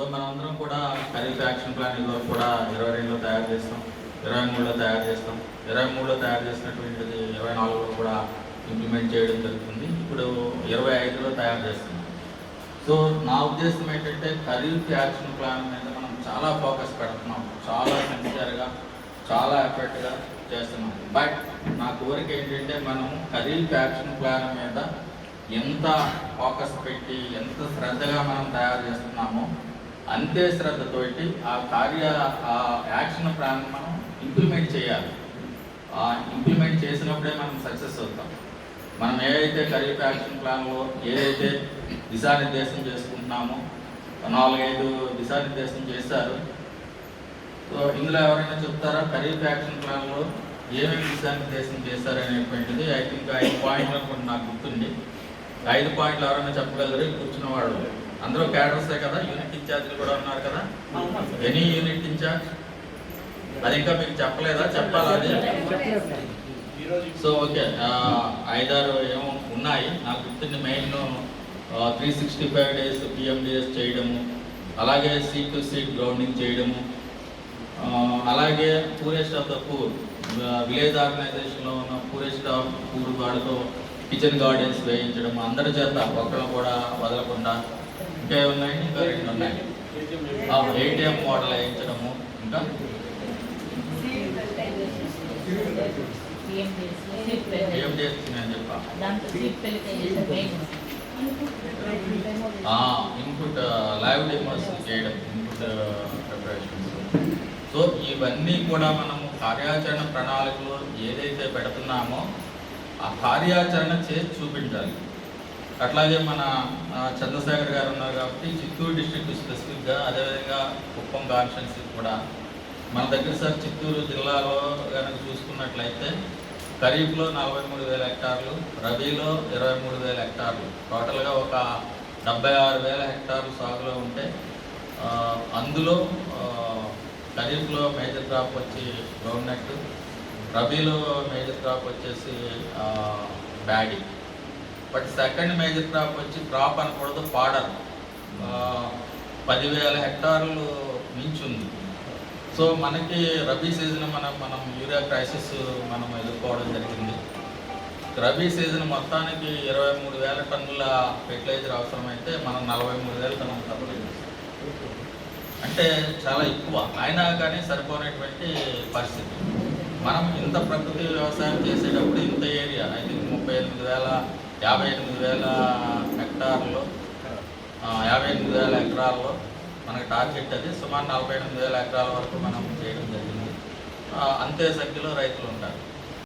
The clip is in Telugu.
సో మనమందరం కూడా ఖరీఫ్ యాక్షన్ ప్లాన్ ఇదివరకు కూడా 22లో తయారు చేస్తాం, 23లో తయారు చేస్తాం, 23లో తయారు చేసినటువంటిది 24లో కూడా ఇంప్లిమెంట్ చేయడం జరుగుతుంది. ఇప్పుడు 25లో తయారు చేస్తున్నాం. సో నా ఉద్దేశం ఏంటంటే ఖరీఫ్ యాక్షన్ ప్లాన్ మీద మనం చాలా ఫోకస్ పెడుతున్నాం, చాలా సిన్సియర్గా, చాలా ఎఫర్ట్గా చేస్తున్నాం. బట్ నా కోరిక ఏంటంటే మనం ఖరీఫ్ యాక్షన్ ప్లాన్ మీద ఎంత ఫోకస్ పెట్టి ఎంత శ్రద్ధగా మనం తయారు చేస్తున్నామో అంతే శ్రద్ధతోటి ఆ యాక్షన్ ప్లాన్ మనం ఇంప్లిమెంట్ చేయాలి. ఇంప్లిమెంట్ చేసినప్పుడే మనం సక్సెస్ అవుతాం. మనం ఏదైతే ఖరీఫ్ యాక్షన్ ప్లాన్లో ఏదైతే దిశానిర్దేశం చేసుకుంటున్నామో 4-5 దిశానిర్దేశం చేశారు. సో ఇందులో ఎవరైనా చెప్తారా ఖరీఫ్ యాక్షన్ ప్లాన్లో ఏమేమి దిశానిర్దేశం చేశారనేటువంటిది? ఐ థింక్ 5 పాయింట్లు అనుకుంటే నాకు గుర్తుంది. 5 పాయింట్లు ఎవరైనా చెప్పగలరు? కూర్చున్న వాళ్ళు అందరూ క్యాడర్సే కదా, యూనిట్ ఇన్ఛార్జ్లు కూడా ఉన్నారు కదా. ఎనీ యూనిట్ ఇన్ఛార్జ్ అది ఇంకా మీకు చెప్పలేదా? చెప్పాలా అది? సో ఓకే, 5-6 ఏమో ఉన్నాయి నాకు గుర్తుంది. మెయిన్ 365 డేస్ పిఎండిఎస్ చేయడము, అలాగే సీట్ టు సీట్ గ్రౌండింగ్ చేయడము, అలాగే poorest of the poor village ఆర్గనైజేషన్లో ఉన్న పూరెస్ట్ ఆఫ్ పూర్ వాళ్ళతో కిచెన్ గార్డెన్స్ వేయించడం, అందరి చేత ఒక్కళ్ళు కూడా వదలకుండా. ఇంకా ఉన్నాయి, ఇంకా 2 ఉన్నాయి. ఏటీఎం మోడల్ వేయించడము, ఇంకా ఇన్పుట్ లైవ్ డెమోస్ చేయడం, ఇన్పుట్ ప్రిపరేషన్స్. సో ఇవన్నీ కూడా మనము కార్యాచరణ ప్రణాళికలో ఏదైతే పెడుతున్నామో ఆ కార్యాచరణ చేసి చూపించాలి. అట్లాగే మన చంద్రశేఖర్ గారు ఉన్నారు కాబట్టి చిత్తూరు డిస్ట్రిక్ట్ స్పెసిఫిక్గా, అదేవిధంగా కుప్పం కాన్స్టిట్యున్సీ కూడా మన దగ్గర సార్ చిత్తూరు జిల్లాలో కనుక చూసుకున్నట్లయితే ఖరీఫ్లో 43,000 హెక్టార్లు, రబీలో 23,000 హెక్టార్లు, టోటల్గా ఒక 76,000 హెక్టార్లు సాగులో ఉంటే అందులో ఖరీఫ్లో మేజర్ క్రాప్ వచ్చి గ్రౌండ్ నట్, రబీలో మేజర్ క్రాప్ వచ్చేసి బ్యాడీ. బట్ సెకండ్ మేజర్ క్రాప్ వచ్చి క్రాప్ అనకూడదు, పాడర్ 10,000 హెక్టార్లు మించుంది. సో మనకి రబీ సీజన్ మనం యూరియా క్రైసిస్ మనం ఎదుర్కోవడం జరిగింది. రబీ సీజన్ మొత్తానికి 23,000 టన్నుల ఫెర్టిలైజర్ అవసరమైతే మనం 43,000 టన్నుల సరఫరా చేస్తాం. అంటే చాలా ఎక్కువ, అయినా కానీ సరిపోయినటువంటి పరిస్థితి. మనం ఇంత ప్రకృతి వ్యవసాయం చేసేటప్పుడు ఇంత ఏరియా ఐ థింక్ 58,000 హెక్టార్లో 58,000 ఎకరాల్లో మనకి టార్గెట్ అది. సుమారు 48,000 ఎకరాల వరకు మనం చేయడం జరిగింది. అంతే సంఖ్యలో రైతులు ఉంటారు.